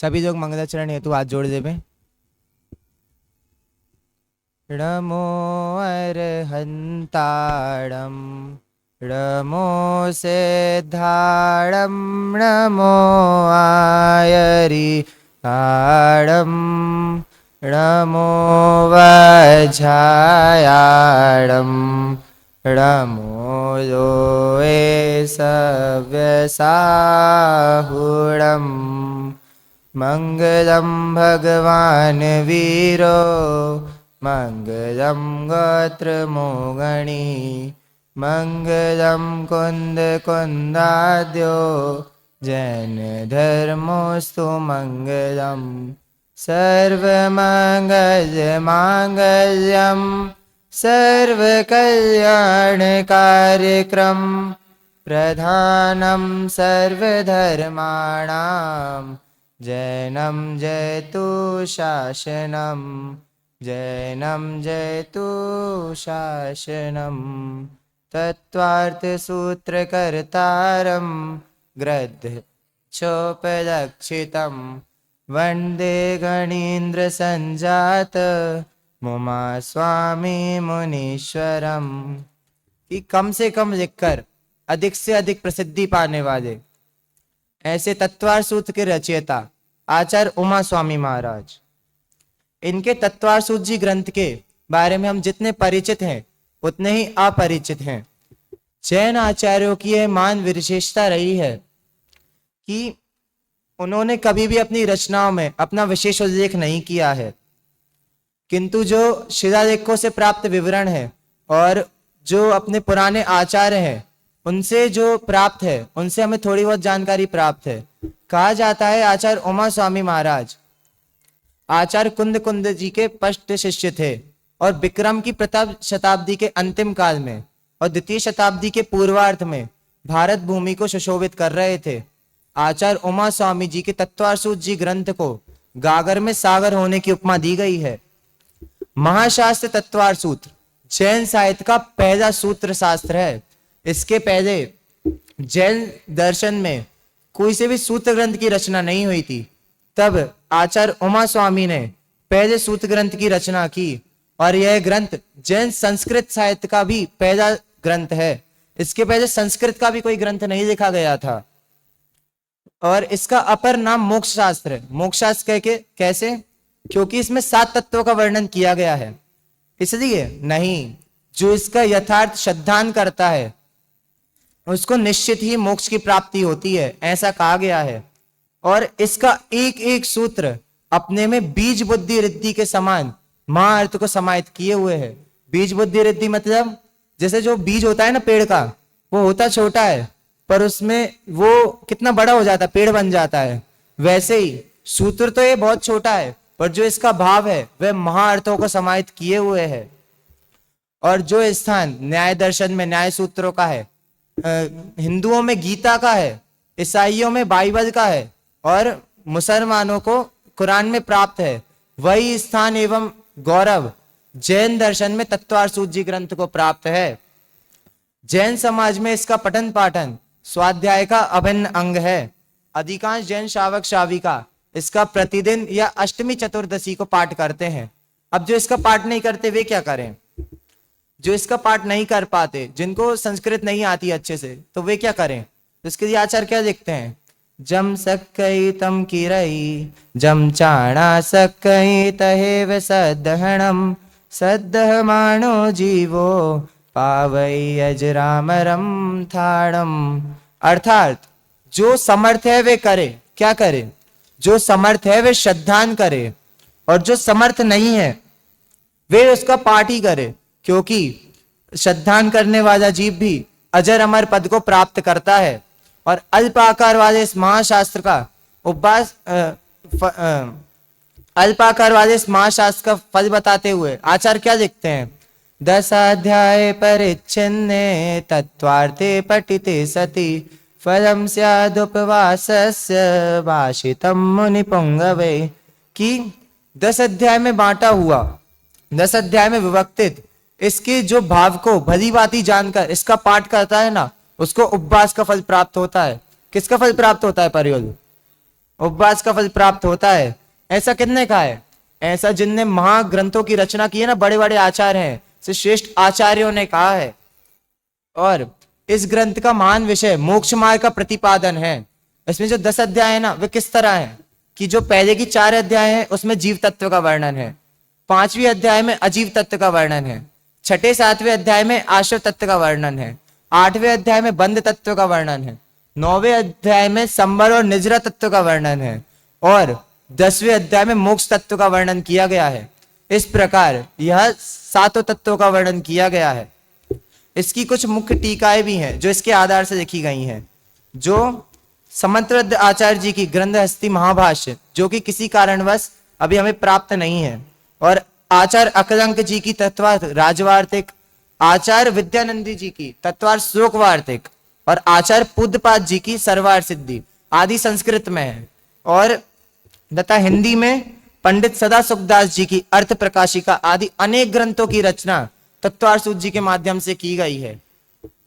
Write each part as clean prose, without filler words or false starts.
सभी लोग मंगलाचरण हेतु हाथ जोड़ देवे। नमो अर्हन्ताणं नमो सिद्धाणं नमो आयरिताणं नमो वज्रायाणं नमो लोये सव्यसाहुणं मंगलं भगवान् वीरो मंगलं गोत्रमोगणी मंगलं कुन्दकुन्दाद्यो जैनधर्मोऽस्तु मंगलम् सर्वमङ्गलमाङ्गल्यं सर्वकल्याणकार्यक्रम प्रधानं सर्वधर्माणां जैनं जयतु शासनं जैनं जयतु शासनं तत्त्वार्थसूत्रकर्तारं ग्रन्थोपलक्षितं वन्दे गणेन्द्रसञ्जात मुमा स्वामी मुनीश्वरम। कि कम से कम लिखकर अधिक से अधिक प्रसिद्धि पाने वाले ऐसे तत्वार सूत्र के रचयिता आचार्य उमा स्वामी महाराज, इनके तत्वार सूत्र जी ग्रंथ के बारे में हम जितने परिचित हैं उतने ही अपरिचित हैं। जैन आचार्यों की यह मान विशेषता रही है कि उन्होंने कभी भी अपनी रचनाओं में अपना विशेष उल्लेख नहीं किया है, किंतु जो शिलालेखों से प्राप्त विवरण है और जो अपने पुराने आचार्य हैं उनसे जो प्राप्त है उनसे हमें थोड़ी बहुत जानकारी प्राप्त है। कहा जाता है आचार्य उमा स्वामी महाराज आचार्य कुंद जी के पष्ट शिष्य थे और विक्रम की प्रथम शताब्दी के अंतिम काल में और द्वितीय शताब्दी के पूर्वार्ध में भारत भूमि को सुशोभित कर रहे थे। आचार्य उमा स्वामी जी के तत्वारसूत्र जी ग्रंथ को गागर में सागर होने की उपमा दी गई है। महाशास्त्र तत्वार सूत्र जैन साहित्य का पहला सूत्र शास्त्र है। इसके पहले जैन दर्शन में कोई से भी सूत्र ग्रंथ की रचना नहीं हुई थी। तब आचार्य उमा स्वामी ने पहले सूत्र ग्रंथ की रचना की और यह ग्रंथ जैन संस्कृत साहित्य का भी पहला ग्रंथ है। इसके पहले संस्कृत का भी कोई ग्रंथ नहीं लिखा गया था और इसका अपर नाम मोक्ष शास्त्र है। मोक्ष शास्त्र कह के कैसे? क्योंकि इसमें 7 तत्वों का वर्णन किया गया है, इसलिए नहीं। जो इसका यथार्थ श्रद्धान करता है उसको निश्चित ही मोक्ष की प्राप्ति होती है, ऐसा कहा गया है। और इसका एक एक सूत्र अपने में बीज बुद्धि रिद्धि के समान महाअर्थ को समाहित किए हुए है। बीज बुद्धि रिद्धि मतलब जैसे जो बीज होता है ना पेड़ का, वो होता छोटा है पर उसमें वो कितना बड़ा हो जाता है, पेड़ बन जाता है। वैसे ही सूत्र तो ये बहुत छोटा है पर जो इसका भाव है वह महाअर्थों को समाहित किए हुए है। और जो स्थान न्याय दर्शन में न्याय सूत्रों का है, हिंदुओं में गीता का है, ईसाइयों में बाइबल का है और मुसलमानों को कुरान में प्राप्त है, वही स्थान एवं गौरव जैन दर्शन में तत्वार सूत्र जी ग्रंथ को प्राप्त है। जैन समाज में इसका पठन पाठन स्वाध्याय का अभिन्न अंग है। अधिकांश जैन श्रावक श्राविका इसका प्रतिदिन या अष्टमी चतुर्दशी को पाठ करते हैं। अब जो इसका पाठ नहीं करते वे क्या करें? जो इसका पाठ नहीं कर पाते, जिनको संस्कृत नहीं आती अच्छे से, तो वे क्या करें? तो इसके लिए आचार्य क्या लिखते हैं? जम सक्कई तम किरई जम चाणा सक्कई तहेव सदहणम सदहमानो जीवो पावई अजरामरम थाणम। अर्थात जो समर्थ है वे करे, क्या करे? जो समर्थ है वे श्रद्धान करे और जो समर्थ नहीं है वे उसका पाठ ही करे, क्योंकि श्रद्धान करने वाला जीव भी अजर अमर पद को प्राप्त करता है। और अल्प आकार वाले इस महाशास्त्र का उपवास अल्प आकार वाले इस महाशास्त्र का फल बताते हुए आचार्य क्या लिखते हैं? 10 अध्याय परिच्छिन्ने तत्वार्थे पठिते सति फलम स्यादुपवासस्य भाषितम मुनि पुंगवे। कि 10 अध्याय में बांटा हुआ, 10 अध्याय में विभक्तित इसके जो भाव को भली भांति जानकर इसका पाठ करता है ना, उसको उपवास का फल प्राप्त होता है। किसका फल प्राप्त होता है? परयोल। उपवास का फल प्राप्त होता है। ऐसा किसने कहा है? ऐसा जिनने महाग्रंथों की रचना की है ना, बड़े बड़े आचार्य हैं, से श्रेष्ठ आचार्यों ने कहा है। और इस ग्रंथ का महान विषय मोक्ष मार्ग का प्रतिपादन है। इसमें जो 10 अध्याय है ना, वे किस तरह है कि जो पहले की 4 अध्याय हैं उसमें जीव तत्व का वर्णन है, 5वीं अध्याय में अजीव तत्व का वर्णन है, 6ठे 7वें अध्याय में आश्रय तत्व का वर्णन है, 8वें अध्याय में बंध तत्व का वर्णन है, 9वें अध्याय में संबर और निजरा तत्व का वर्णन है, और 10वें अध्याय में मोक्ष तत्व का वर्णन किया गया है। इस प्रकार यह 7 तत्वों का वर्णन किया गया है। इसकी कुछ मुख्य टीकाएं भी हैं जो इसके आधार से लिखी गई हैं। जो समंतरद आचार्य जी की ग्रंथहस्ती महाभाष्य, जो कि किसी कारणवश अभी हमें प्राप्त नहीं है, और आचार्य अकलंक जी की तत्वार्थ राजवार्तिक, आचार्य विद्यानंदी जी की तत्वार्थ श्लोक वार्तिक, और आचार्य पुद्धपाद जी की सर्वार्थ सिद्धि आदि संस्कृत में है, और तथा हिंदी में पंडित सदा सुखदास जी की अर्थ प्रकाशिका आदि अनेक ग्रंथों की रचना तत्वार्थ सूत जी के माध्यम से की गई है।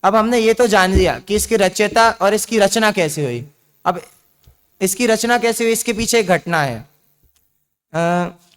अब हमने ये तो जान लिया कि इसकी रचयिता और इसकी रचना कैसे हुई। अब इसकी रचना कैसे हुई, इसके पीछे एक घटना है।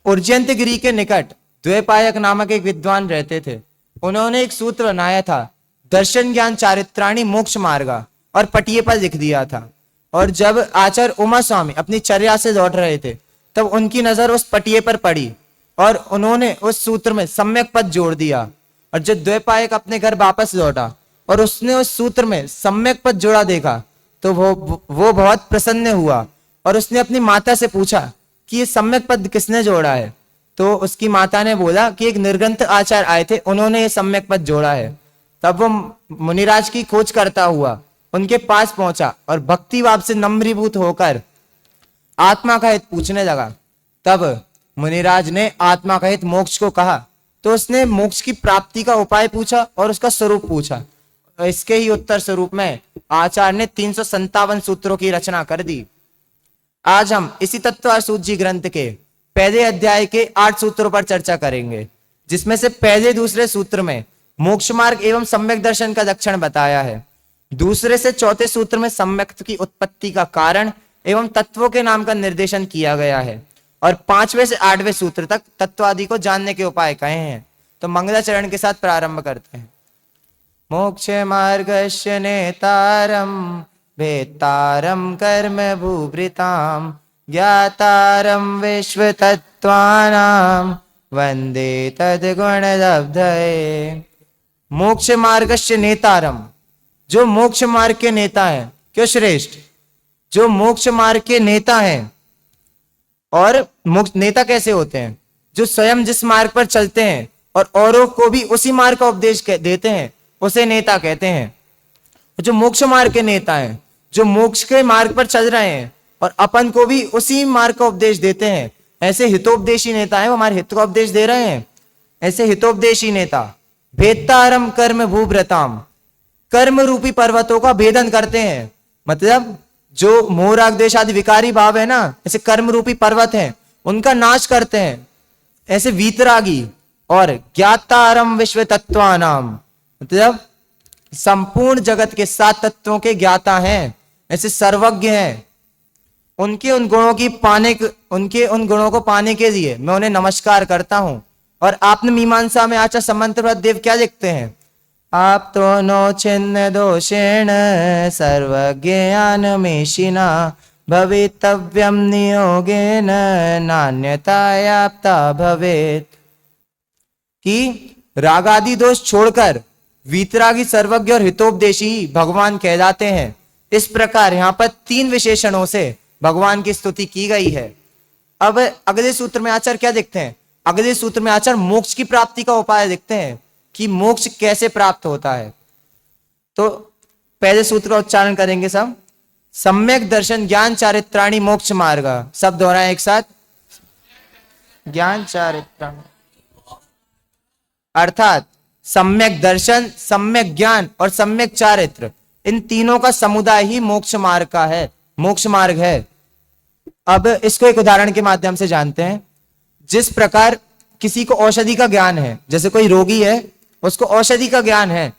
उज्जयंतगिरी के निकट द्वैपायक नामक एक विद्वान रहते थे। उन्होंने एक सूत्र बनाया था, दर्शन ज्ञान चारित्राणी मोक्ष मार्गा, और पटिये पर लिख दिया था। और जब आचार्य उमा स्वामी अपनी चर्या से लौट रहे थे, तब उनकी नजर उस पटिये पर पड़ी और उन्होंने उस सूत्र में सम्यक पद जोड़ दिया। और जब द्वैपायक अपने घर वापस लौटा और उसने उस सूत्र में सम्यक पद जोड़ा देखा, तो वो बहुत प्रसन्न हुआ, और उसने अपनी माता से पूछा कि ये सम्यक पद किसने जोड़ा है। तो उसकी माता ने बोला कि एक निर्ग्रंथ आचार्य आए थे, उन्होंने ये सम्यक पद जोड़ा है। तब वो मुनिराज की खोज करता हुआ उनके पास पहुंचा और भक्ति भाव से नम्रीभूत होकर आत्मा का हित पूछने लगा। तब मुनिराज ने आत्मा का हित मोक्ष को कहा। तो उसने मोक्ष की प्राप्ति का उपाय पूछा और उसका स्वरूप पूछा। इसके ही उत्तर स्वरूप में आचार्य ने 357 सूत्रों की रचना कर दी। आज हम इसी तत्वार्थ सूत जी ग्रंथ के पहले अध्याय के 8 सूत्रों पर चर्चा करेंगे, जिसमें से पहले दूसरे सूत्र में मोक्ष मार्ग एवं सम्यक दर्शन का लक्षण बताया है। दूसरे से चौथे सूत्र में सम्यक की उत्पत्ति का कारण एवं तत्वों के नाम का निर्देशन किया गया है, और 5वें से 8वें सूत्र तक तत्वादि को जानने के उपाय कहे हैं। तो मंगलाचरण के साथ प्रारंभ करते हैं। मोक्ष मार्गस्य नेतारम भेतारम कर्म भूभृताम ज्ञातारम विश्व तत्वानाम वंदे तद्गुण लब्धये। मोक्ष मार्गस्य नेतारम, जो मोक्ष मार्ग के नेता है। क्यों श्रेष्ठ? जो मोक्ष मार्ग के नेता हैं। और मोक्ष नेता कैसे होते हैं? जो स्वयं जिस मार्ग पर चलते हैं और औरों को भी उसी मार्ग का उपदेश देते हैं, उसे नेता कहते हैं। जो मोक्ष मार्ग के नेता हैं, जो मोक्ष के मार्ग पर चल रहे हैं और अपन को भी उसी मार्ग का उपदेश देते हैं, ऐसे हितोपदेशी नेता हैं। वो हमारे हित का उपदेश दे रहे हैं, ऐसे हितोपदेशी नेता। भेदारम कर्म भूभृताम, कर्म रूपी पर्वतों का भेदन करते हैं। मतलब जो मोह राग द्वेष आदि विकारी भाव है ना, ऐसे कर्म रूपी पर्वत हैं, उनका नाश करते हैं, ऐसे वीतरागी। और ज्ञातारम विश्व तत्वानाम, मतलब संपूर्ण जगत के 7 तत्वों के ज्ञाता हैं, ऐसे सर्वज्ञ हैं। उनके उन गुणों को पाने के लिए मैं उन्हें नमस्कार करता हूं। और आपने मीमांसा में आचार्य समंतप्रद देव क्या लिखते हैं? आप तो नो छिन्न दोषेण सर्वज्ञानमेशिना भवितव्यम नियोगेन नान्यतायाप्ता भवेत्। कि रागादि दोष छोड़कर वीतरागी, सर्वज्ञ और हितोपदेशी भगवान कहलाते हैं। इस प्रकार यहाँ पर 3 विशेषणों से भगवान की स्तुति की गई है। अब अगले सूत्र में आचार्य क्या देखते हैं? अगले सूत्र में आचार्य मोक्ष की प्राप्ति का उपाय देखते हैं कि मोक्ष कैसे प्राप्त होता है। तो पहले सूत्र का उच्चारण करेंगे सब। सम्यक दर्शन ज्ञान चारित्राणी मोक्ष मार्ग। सब दोहराएं एक साथ। ज्ञान चारित्राणी अर्थात सम्यक दर्शन, सम्यक ज्ञान और सम्यक चारित्र, इन तीनों का समुदाय ही मोक्ष मार्ग का है, मोक्ष मार्ग है। अब इसको एक उदाहरण के माध्यम से जानते हैं। जिस प्रकार किसी को औषधि का ज्ञान है, जैसे कोई रोगी है, उसको औषधि का ज्ञान है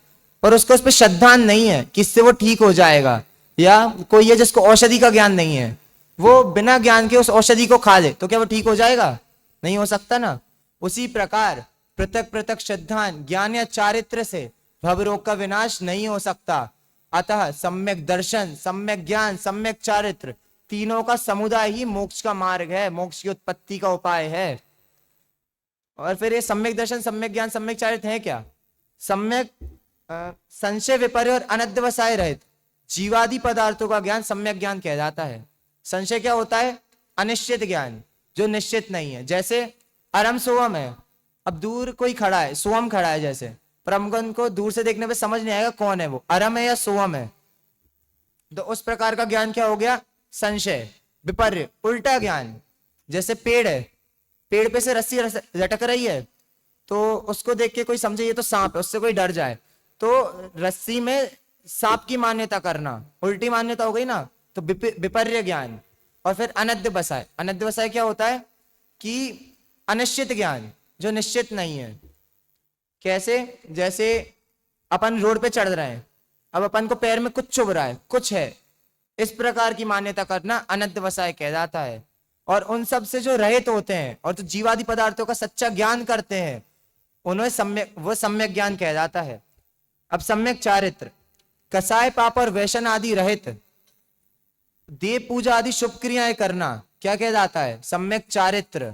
पर उसको उस पर श्रद्धा नहीं है कि इससे वो ठीक हो जाएगा, या कोई है जिसको औषधि का ज्ञान नहीं है वो बिना ज्ञान के उस औषधि को खा ले तो क्या वो ठीक हो जाएगा? नहीं हो सकता ना। उसी प्रकार पृथक पृथक श्रद्धान ज्ञान या चारित्र से भवरोग का विनाश नहीं हो सकता। अतः सम्यक दर्शन, सम्यक ज्ञान, सम्यक चारित्र तीनों का समुदाय ही मोक्ष का मार्ग है, मोक्ष की उत्पत्ति का उपाय है। और फिर ये सम्यक दर्शन, सम्यक ज्ञान, सम्यक चारित्र है क्या? सम्यक संशय विपर्य और अनध्यवसाय रहित जीवादि पदार्थों का ज्ञान सम्यक ज्ञान कह जाता है। संशय क्या होता है? अनिश्चित ज्ञान, जो निश्चित नहीं है। जैसे अरम सोवम है, अब दूर कोई खड़ा है, सोवम खड़ा है जैसे, पर हमको दूर से देखने पे समझ नहीं आएगा कौन है वो, अरम है या सोवम है। तो उस प्रकार का ज्ञान क्या हो गया? संशय विपर्य, उल्टा ज्ञान। जैसे पेड़ है, पेड़ पे से रस्सी लटक रही है, तो उसको देख के कोई समझे ये तो सांप है, उससे कोई डर जाए, तो रस्सी में सांप की मान्यता करना उल्टी मान्यता हो गई ना, तो विपर्य ज्ञान। और फिर अनध्यवसाय, अनध्यवसाय क्या होता है कि अनिश्चित ज्ञान, जो निश्चित नहीं है। कैसे? जैसे अपन रोड पे चढ़ रहे हैं, अब अपन को पैर में कुछ चुभ रहा है, कुछ है, इस प्रकार की मान्यता करना अनध्यवसाय कह जाता है। और उन सब से जो रहित होते हैं और जो जीवादि पदार्थों का सच्चा ज्ञान करते हैं, उन्हें सम्यक, वो सम्यक ज्ञान कह जाता है। अब सम्यक चारित्र, कसाय पाप और वैशन आदि रहित देव पूजा आदि शुभ क्रियाएं करना क्या कह जाता है? सम्यक चारित्र।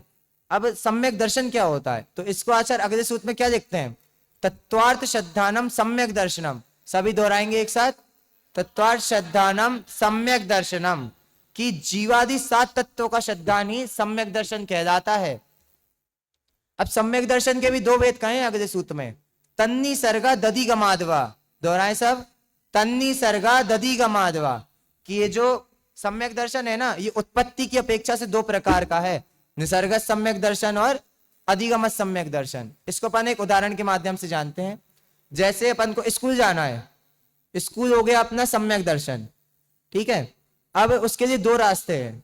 अब सम्यक दर्शन क्या होता है? तो इसको आचार्य अगले सूत्र में क्या लिखते हैं? तत्वार्थ श्रद्धानम सम्यक दर्शनम। सभी दोहराएंगे एक साथ, तत्वार्थ श्रद्धानम सम्यक दर्शनम, कि जीवादि 7 तत्वों का श्रद्धान ही सम्यक दर्शन कहलाता है। अब सम्यक दर्शन के भी 2 वेद कहे हैं अगले सूत्र में, तन्नी सर्गा दधि गमाधवा। दोहराए सब, तन्नी सर्गा दधि गमाधवा। कि ये जो सम्यक दर्शन है ना, ये उत्पत्ति की अपेक्षा से 2 प्रकार का है, निसर्गत सम्यक दर्शन और अधिगमत सम्यक दर्शन। इसको अपन एक उदाहरण के माध्यम से जानते हैं। जैसे अपन को स्कूल जाना है, स्कूल हो गया अपना सम्यक दर्शन, ठीक है। अब उसके लिए 2 रास्ते हैं।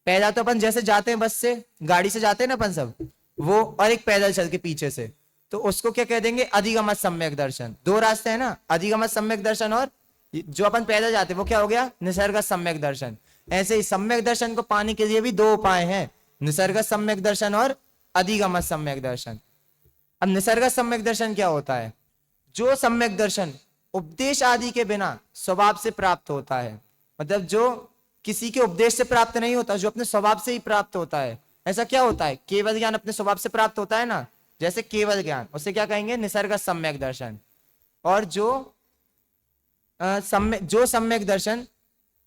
पहला तो अपन जैसे जाते हैं बस से, गाड़ी से जाते हैं ना अपन सब, वो, और एक पैदल चल के पीछे से, तो उसको क्या कह देंगे? अधिगमत सम्यक दर्शन। 2 रास्ते हैं ना, अधिगमत सम्यक दर्शन, और जो अपन पैदल जाते हैं वो क्या हो गया? निसर्गत सम्यक दर्शन। ऐसे ही सम्यक दर्शन को पाने के लिए भी 2 उपाय हैं, निसर्गत सम्यक दर्शन और अधिगमत सम्यक दर्शन। अब निसर्गत सम्यक दर्शन क्या होता है? जो सम्यक दर्शन उपदेश आदि के बिना स्वभाव से प्राप्त होता है, मतलब जो किसी के उपदेश से प्राप्त नहीं होता, जो अपने स्वभाव से ही प्राप्त होता है। ऐसा क्या होता है? केवल ज्ञान अपने स्वभाव से प्राप्त होता है ना, जैसे केवल ज्ञान, उसे क्या कहेंगे? निसर्गत सम्यक दर्शन। और जो सम्यक दर्शन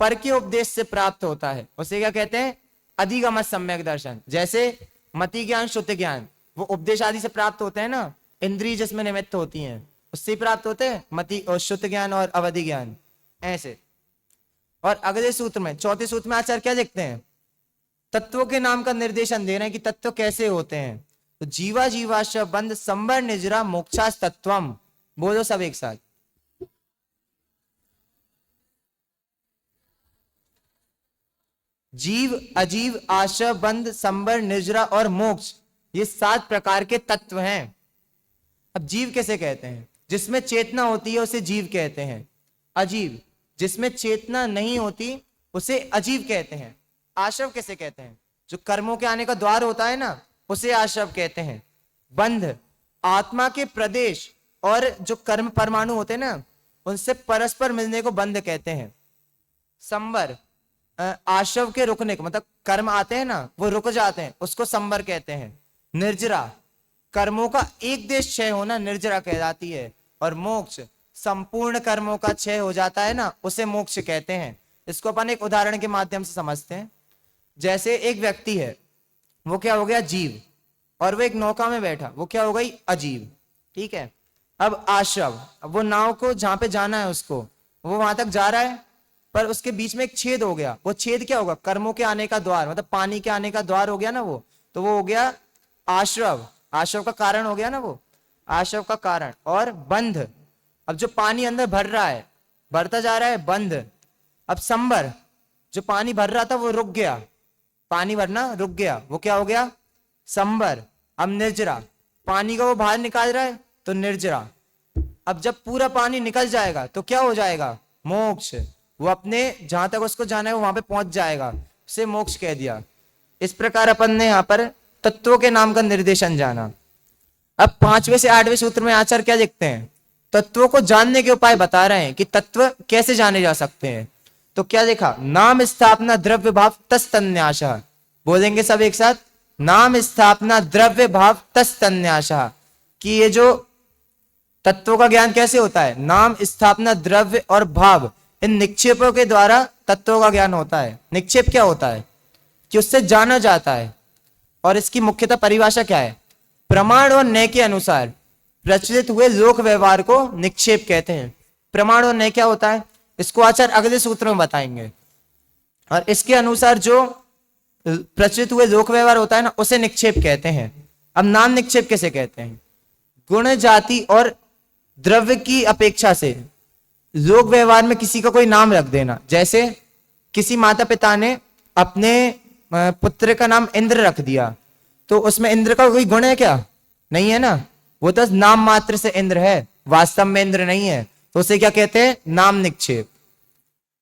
पर के उपदेश से प्राप्त होता है, उसे क्या कहते हैं? अधिगमत सम्यक दर्शन। जैसे मति ज्ञान, शुद्ध ज्ञान, वो उपदेश आदि से प्राप्त होते हैं ना, इंद्रिय जिसमें निमित्त होती हैं, उससे प्राप्त होते हैं मति और शुद्ध ज्ञान और अवधि ज्ञान, ऐसे। और अगले सूत्र में, 4थे सूत्र में आचार्य क्या लिखते हैं? तत्वों के नाम का निर्देशन दे रहे हैं कि तत्व कैसे होते हैं। तो जीवा जीवाश बंध संबर निजरा मोक्षास तत्वम। बोलो सब एक साथ, जीव, अजीव, आशा, बंध, संबर, निर्जरा और मोक्ष, ये 7 प्रकार के तत्व हैं। अब जीव कैसे कहते हैं? जिसमें चेतना होती है उसे जीव कहते हैं। अजीव, जिसमें चेतना नहीं होती उसे अजीव कहते हैं। आशव कैसे कहते हैं? जो कर्मों के आने का द्वार होता है ना, उसे आशव कहते हैं। बंध, आत्मा के प्रदेश और जो कर्म परमाणु होते हैं ना, उनसे परस्पर मिलने को बंध कहते हैं। संबर, आशव के रुकने को, मतलब कर्म आते हैं ना वो रुक जाते हैं, उसको संबर कहते हैं। निर्जरा, कर्मों का एक देश क्षय होना निर्जरा कहलाती है। और मोक्ष, संपूर्ण कर्मों का क्षय हो जाता है ना, उसे मोक्ष कहते हैं। इसको अपन एक उदाहरण के माध्यम से समझते हैं। जैसे एक व्यक्ति है, वो क्या हो गया? जीव, और वो एक नौका में बैठा, वो क्या हो गई? अजीव, ठीक है। अब आशव, अब वो नाव को जहां पे जाना है उसको, वो वहां तक जा रहा है, पर उसके बीच में एक छेद हो गया। वो छेद क्या होगा? कर्मों के आने का द्वार, मतलब पानी के आने का द्वार हो गया ना वो, तो वो हो गया आश्रव, आश्रव का कारण हो गया ना वो, आश्रव का कारण। और बंध, अब जो पानी अंदर भर रहा है, भरता जा रहा है, बंध। अब संबर, जो पानी भर रहा था वो रुक गया, पानी भरना रुक गया, वो क्या हो गया? संबर। अब निर्जरा, पानी का वो बाहर निकाल रहा है तो निर्जरा। अब जब पूरा पानी निकल जाएगा तो क्या हो जाएगा? मोक्ष। वो अपने जहां तक उसको जाना है वो वहां पे पहुंच जाएगा। उसे मोक्ष कह दिया। इस प्रकार अपन ने यहाँ पर तत्वों के नाम का निर्देशन जाना। अब 5वें से 8वें सूत्र में आचार्य क्या लिखते हैं? तत्वों को जानने के उपाय बता रहे हैं कि तत्व कैसे जाने जा सकते हैं। तो क्या देखा? नाम स्थापना द्रव्य भाव तस्तन्यास। बोलेंगे सब एक साथ, नाम स्थापना द्रव्य भाव तस्तन्यास। कि ये जो तत्वों का ज्ञान कैसे होता है? नाम स्थापना द्रव्य और भाव, इन निक्षेपों के द्वारा तत्वों का ज्ञान होता है। निक्षेप क्या होता है? कि उससे जाना जाता है। और इसकी मुख्यतः परिभाषा क्या है? प्रमाण और न्याय के अनुसार प्रचलित हुए लोक व्यवहार को निक्षेप कहते हैं। प्रमाण और न्याय क्या होता है इसको आचार्य अगले सूत्र में बताएंगे। और इसके अनुसार जो प्रचलित हुए लोक व्यवहार होता है ना, उसे निक्षेप कहते हैं। अब नाम निक्षेप कैसे कहते हैं? गुण जाति और द्रव्य की अपेक्षा से लोक व्यवहार में किसी का कोई नाम रख देना। जैसे किसी माता पिता ने अपने पुत्र का नाम इंद्र रख दिया, तो उसमें इंद्र का कोई गुण है क्या? नहीं है ना, वो तो नाम मात्र से इंद्र है, वास्तव में इंद्र नहीं है। तो उसे क्या कहते हैं? नाम निक्षेप।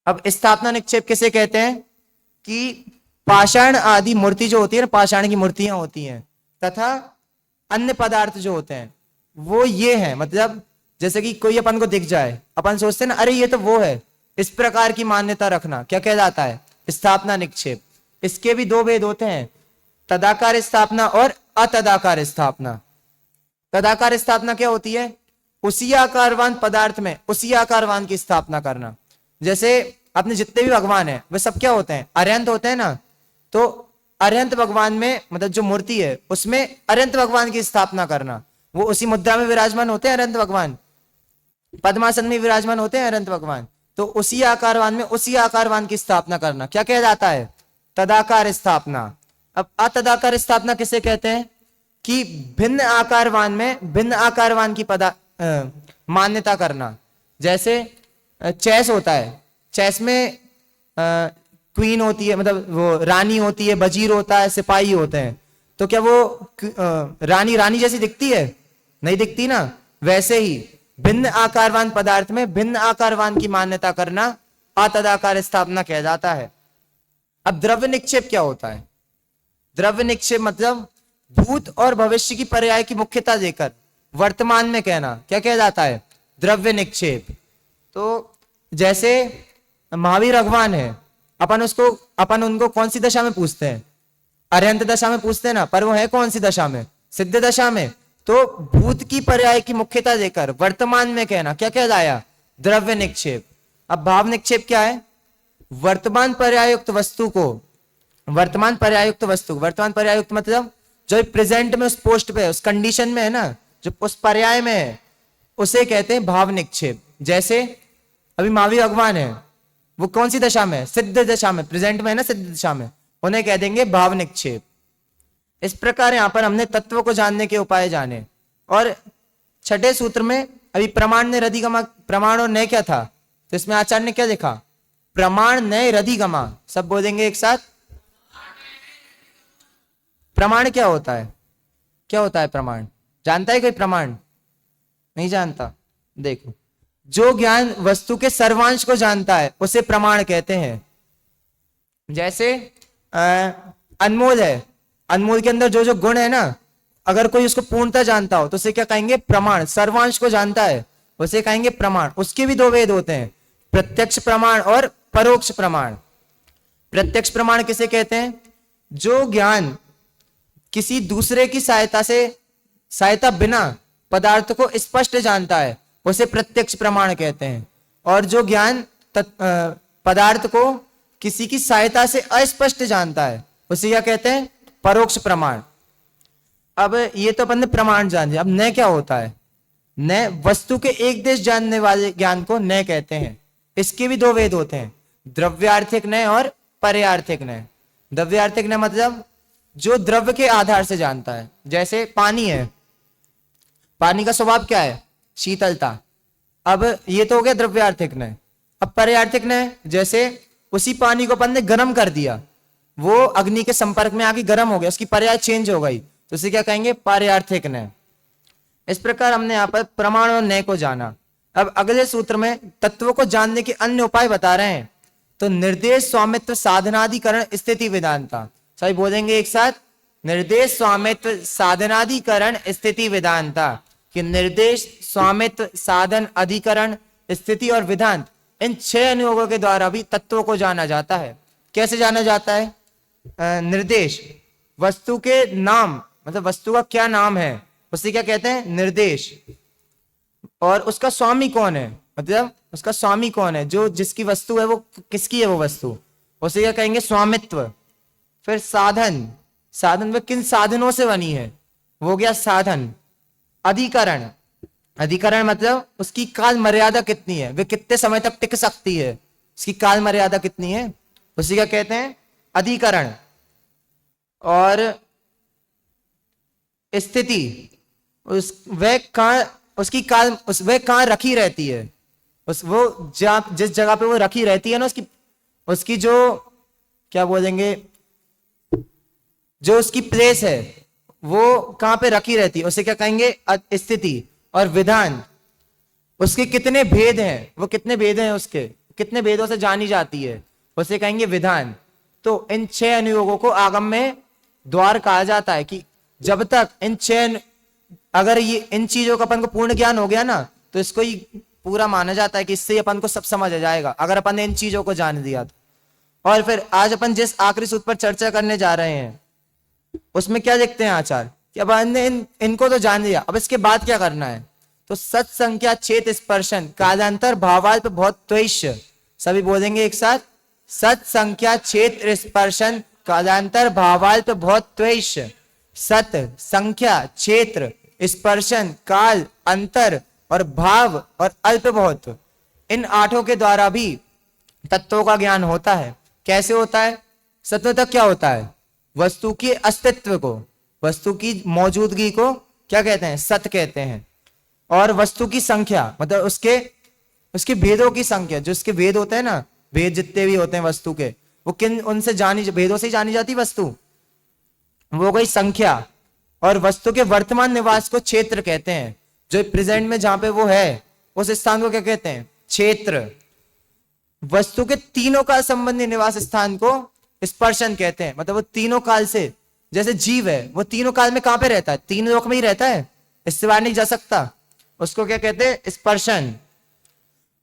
अब स्थापना निक्षेप किसे कहते हैं? कि पाषाण आदि मूर्ति जो होती है ना, पाषाण की मूर्तियां होती हैं, तथा अन्य पदार्थ जो होते हैं वो ये है। मतलब जैसे कि कोई अपन को दिख जाए, अपन सोचते हैं ना, अरे ये तो वो है, इस प्रकार की मान्यता रखना क्या कहलाता है? स्थापना निक्षेप। इसके भी दो भेद होते हैं, तदाकार स्थापना और अतदाकार स्थापना। तदाकार स्थापना क्या होती है? उसी आकारवान पदार्थ में उसी आकारवान की स्थापना करना। जैसे अपने जितने भी भगवान हैं वे सब क्या होते हैं? अरहंत होते हैं ना। तो अरहंत भगवान में, मतलब जो मूर्ति है उसमें अरहंत भगवान की स्थापना करना। वो उसी मुद्रा में विराजमान होते हैं अरहंत भगवान, पद्मासन में विराजमान होते हैं अरहंत भगवान। तो उसी आकारवान में उसी आकारवान की स्थापना करना क्या कह जाता है? तदाकार स्थापना। अब अतदाकार स्थापना किसे कहते हैं? कि भिन्न आकारवान में भिन्न आकारवान की मान्यता करना। जैसे चेस होता है, चेस में क्वीन होती है, मतलब वो रानी होती है, वजीर होता है, सिपाही होते हैं। तो क्या वो रानी रानी जैसी दिखती है? नहीं दिखती ना। वैसे ही भिन्न आकारवान पदार्थ में भिन्न आकारवान की मान्यता करना अतदाकार स्थापना कह जाता है। अब द्रव्य निक्षेप क्या होता है? द्रव्य निक्षेप मतलब भूत और भविष्य की पर्याय की मुख्यता देकर वर्तमान में कहना क्या कह जाता है? द्रव्य निक्षेप। तो जैसे महावीर भगवान है, अपन उनको कौन सी दशा में पूछते हैं? अरहंत दशा में पूछते हैं ना, पर वो है कौन सी दशा में? सिद्ध दशा में। तो भूत की पर्याय की मुख्यता देकर वर्तमान में कहना क्या कहलाया? द्रव्य निक्षेप। अब भाव निक्षेप क्या है? वर्तमान पर्यायुक्त वस्तु को, वर्तमान पर्यायुक्त मतलब जो प्रेजेंट में उस पोस्ट पे, उस कंडीशन में है ना, जो उस पर्याय में है, उसे कहते हैं भाव निक्षेप। जैसे अभी महावीर भगवान है, वो कौन सी दशा में है? सिद्ध दशा में, प्रेजेंट में है ना, सिद्ध दशा में, उन्हें कह देंगे भाव निक्षेप। इस प्रकार यहां पर हमने तत्व को जानने के उपाय जाने। और छठे सूत्र में अभी प्रमाण ने रधिगमा, प्रमाण और न्याय क्या था? तो इसमें आचार्य ने क्या लिखा? प्रमाण न्याय रधिगमा। सब बोलेंगे एक साथ, प्रमाण क्या होता है? क्या होता है प्रमाण? जानता है कोई प्रमाण? नहीं जानता? देखो, जो ज्ञान वस्तु के सर्वांश को जानता है उसे प्रमाण कहते हैं। जैसे अनमोल है, अनमोल के अंदर जो जो गुण है ना, अगर कोई उसको पूर्णतः जानता हो तो उसे क्या कहेंगे? प्रमाण। सर्वांश को जानता है उसे कहेंगे प्रमाण। उसके भी दो भेद होते हैं, प्रत्यक्ष प्रमाण और परोक्ष प्रमाण। प्रत्यक्ष प्रमाण किसे कहते हैं? जो ज्ञान किसी दूसरे की सहायता बिना पदार्थ को स्पष्ट जानता है उसे प्रत्यक्ष प्रमाण कहते हैं। और जो ज्ञान पदार्थ को किसी की सहायता से अस्पष्ट जानता है उसे क्या कहते हैं? परोक्ष प्रमाण। अब ये तो अपन ने प्रमाण जान लिया। अब न्याय क्या होता है? न्याय वस्तु के एक देश जानने वाले ज्ञान को न्याय कहते हैं। इसके भी दो भेद होते हैं, द्रव्यार्थिक न्याय और पर्यार्थिक न्याय। द्रव्यार्थिक न्याय मतलब जो द्रव्य के आधार से जानता है। जैसे पानी है, पानी का स्वभाव क्या है? शीतलता। अब ये तो हो गया द्रव्यार्थिक न्याय। अब पर्यार्थिक न्याय, जैसे उसी पानी को अपन ने गर्म कर दिया, वो अग्नि के संपर्क में आके गर्म हो गया, उसकी पर्याय चेंज हो गई, तो उसे क्या कहेंगे? पार्यार्थिक न्याय। इस प्रकार हमने यहाँ पर प्रमाण और न्याय को जाना। अब अगले सूत्र में तत्वों को जानने के अन्य उपाय बता रहे हैं। तो निर्देश, स्वामित्व, साधनाधिकरण, स्थिति, विधानता। सभी बोलेंगे एक साथ, निर्देश, स्वामित्व, साधनाधिकरण, स्थिति, विधानता। कि निर्देश, स्वामित्व, साधन, अधिकरण, स्थिति और विधान, इन 6 अनुयोगों के द्वारा भी तत्वों को जाना जाता है। कैसे जाना जाता है? निर्देश, वस्तु के नाम, मतलब वस्तु का क्या नाम है उसे क्या कहते हैं? निर्देश। और उसका स्वामी कौन है, मतलब उसका स्वामी कौन है, जो जिसकी वस्तु है वो किसकी है वो वस्तु, उसे क्या कहेंगे? स्वामित्व। फिर साधन, साधन में किन साधनों से बनी है, वो गया साधन। अधिकरण, अधिकरण मतलब उसकी काल मर्यादा कितनी है, वे कितने समय तक टिक सकती है, उसकी काल मर्यादा कितनी है, उसी क्या कहते हैं? अधिकरण। और स्थिति, उस वह कहां, उसकी काल, उस वह कहां रखी रहती है, उस वो जिस जगह पे वो रखी रहती है ना, उसकी उसकी जो क्या बोलेंगे, जो उसकी प्लेस है वो कहां पे रखी रहती है, उसे क्या कहेंगे? स्थिति। और विधान, उसके कितने भेद हैं, वो कितने भेद हैं, उसके कितने भेदों से जानी जाती है, उसे कहेंगे विधान। तो इन 6 अनुयोगों को आगम में द्वार कहा जाता है कि जब तक इन 6, अगर ये इन चीजों का अपन को पूर्ण ज्ञान हो गया ना, तो इसको ही पूरा माना जाता है कि इससे अपन को सब समझ आ जाएगा, अगर अपन ने इन चीजों को जान दिया तो। और फिर आज अपन जिस आखिरी सूत्र पर चर्चा करने जा रहे हैं उसमें क्या देखते हैं आचार्य, कि अब हमने इनको तो जान लिया, अब इसके बाद क्या करना है? तो सत संख्या, छेद, स्पर्शन, कालांतर, भावाल्प, बहुत त्वैष्य। सभी बोलेंगे एक साथ, सत संख्या, छेद, स्पर्शन, कालांतर, भावाल्प, बहुत त्वैष्य। सत संख्या, क्षेत्र, स्पर्शन, काल, अंतर और भाव और अल्प बहुत, इन 8 के द्वारा भी तत्वों का ज्ञान होता है। कैसे होता है? सत्व तक क्या होता है? वस्तु के अस्तित्व को, वस्तु की मौजूदगी को क्या कहते हैं? सत कहते हैं। और वस्तु की संख्या, मतलब उसके भेदों की संख्या, जो उसके भेद होते हैं ना, भेद जितने भी होते हैं वस्तु के, वो किन उनसे भेदों से ही जानी जाती वस्तु, वो गई संख्या। और वस्तु के वर्तमान निवास को क्षेत्र कहते हैं, जो प्रेजेंट में जहां पे वो है उस स्थान को क्या कहते हैं? क्षेत्र। वस्तु के तीनों काल संबंधी निवास स्थान को स्पर्शन कहते हैं, मतलब वो तीनों काल से, जैसे जीव है वो तीनों काल में कहां पे रहता है? 3 लोक में ही रहता है, इससे बाहर नहीं जा सकता, उसको क्या कहते हैं? स्पर्शन।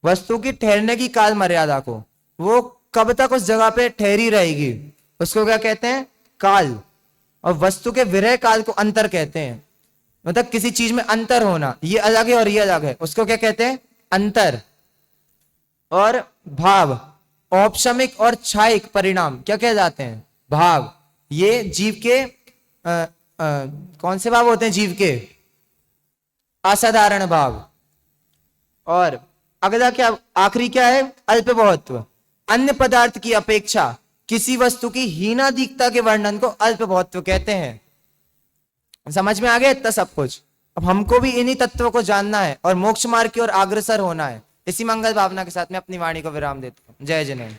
वस्तु की ठहरने की काल मर्यादा को, वो कब तक उस जगह पे ठहरी रहेगी, उसको क्या कहते हैं? काल। और वस्तु के विरह काल को अंतर कहते हैं, मतलब किसी चीज में अंतर होना, ये अलग है और ये अलग है, उसको क्या कहते हैं? अंतर। और भाव, औपशमिक और छायिक परिणाम क्या कह जाते हैं? भाव। ये जीव के कौन से भाव होते हैं? जीव के असाधारण भाव। और अगला क्या, आखिरी क्या है? अल्प बहुत्व। अन्य पदार्थ की अपेक्षा किसी वस्तु की हीनाधिकता के वर्णन को अल्प बहुत्व कहते हैं। समझ में आ गया इतना सब कुछ? अब हमको भी इन्हीं तत्वों को जानना है और मोक्ष मार्ग की ओर अग्रसर होना है। इसी मंगल भावना के साथ मैं अपनी वाणी को विराम देता हूं। जय जनेन।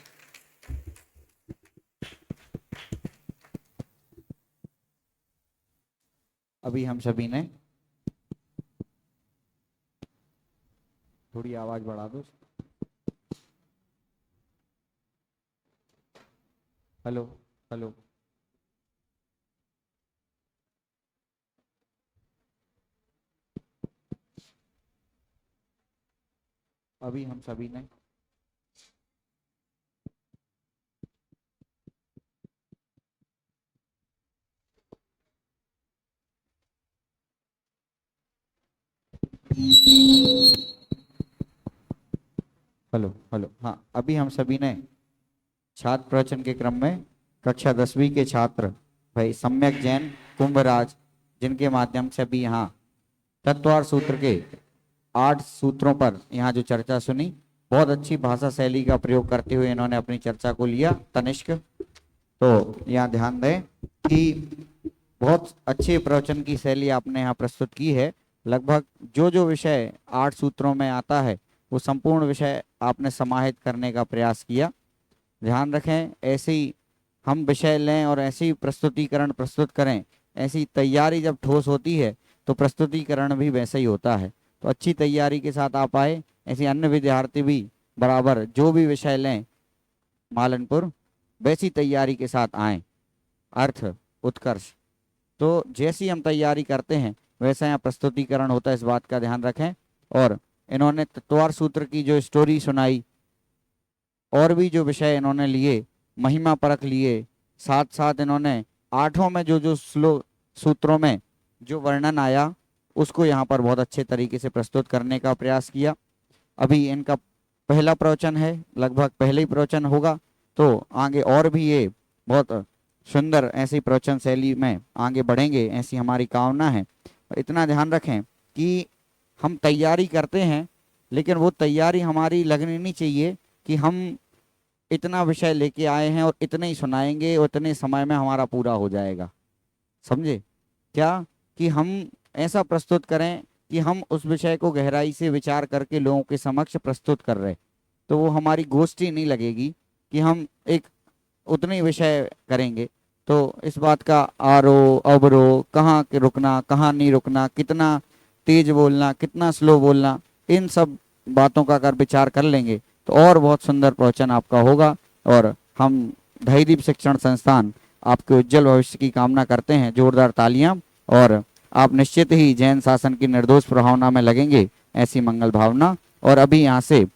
अभी हम सभी ने, थोड़ी आवाज बढ़ा दो। Hello hello. अभी हम सभी ने हेलो हेलो, हाँ, अभी हम सभी ने छात्र प्रवचन के क्रम में कक्षा 10वीं के छात्र भाई सम्यक जैन कुंभराज, जिनके माध्यम से अभी यहाँ तत्वार सूत्र के 8 सूत्रों पर यहाँ जो चर्चा सुनी, बहुत अच्छी भाषा शैली का प्रयोग करते हुए इन्होंने अपनी चर्चा को लिया। तनिष्क, तो यहाँ ध्यान दें कि बहुत अच्छे प्रवचन की शैली आपने यहाँ प्रस्तुत की है। लगभग जो जो विषय 8 सूत्रों में आता है वो संपूर्ण विषय आपने समाहित करने का प्रयास किया। ध्यान रखें, ऐसे ही हम विषय लें और ऐसे ही प्रस्तुतिकरण प्रस्तुत करें, ऐसी तैयारी जब ठोस होती है तो प्रस्तुतिकरण भी वैसे ही होता है। तो अच्छी तैयारी के साथ आप आए, ऐसे अन्य विद्यार्थी भी बराबर जो भी विषय लें मालनपुर वैसी तैयारी के साथ आए, अर्थ उत्कर्ष। तो जैसी हम तैयारी करते हैं वैसा यहाँ प्रस्तुतिकरण होता है, इस बात का ध्यान रखें। और इन्होंने तत्वार सूत्र की जो स्टोरी सुनाई और भी जो विषय इन्होंने लिए, महिमा परख लिए, साथ साथ इन्होंने आठों में जो जो श्लोक सूत्रों में जो वर्णन आया उसको यहाँ पर बहुत अच्छे तरीके से प्रस्तुत करने का प्रयास किया। अभी इनका पहला प्रवचन है, लगभग पहले ही प्रवचन होगा, तो आगे और भी ये बहुत सुंदर ऐसी प्रवचन शैली में आगे बढ़ेंगे, ऐसी हमारी कामना है। इतना ध्यान रखें कि हम तैयारी करते हैं, लेकिन वो तैयारी हमारी लगनी नहीं चाहिए कि हम इतना विषय लेके आए हैं और इतने ही सुनाएंगे और इतने समय में हमारा पूरा हो जाएगा। समझे क्या? कि हम ऐसा प्रस्तुत करें कि हम उस विषय को गहराई से विचार करके लोगों के समक्ष प्रस्तुत कर रहे, तो वो हमारी गोष्ठी नहीं लगेगी कि हम एक उतने ही विषय करेंगे। तो इस बात का आरोह अवरोह, कहाँ के रुकना, कहाँ नहीं रुकना, कितना तेज बोलना, कितना स्लो बोलना, इन सब बातों का अगर विचार कर लेंगे तो और बहुत सुंदर प्रवचन आपका होगा। और हम धैर्यदीप शिक्षण संस्थान आपके उज्जवल भविष्य की कामना करते हैं। जोरदार तालियां। और आप निश्चित ही जैन शासन की निर्दोष प्रभावना में लगेंगे, ऐसी मंगल भावना। और अभी यहाँ से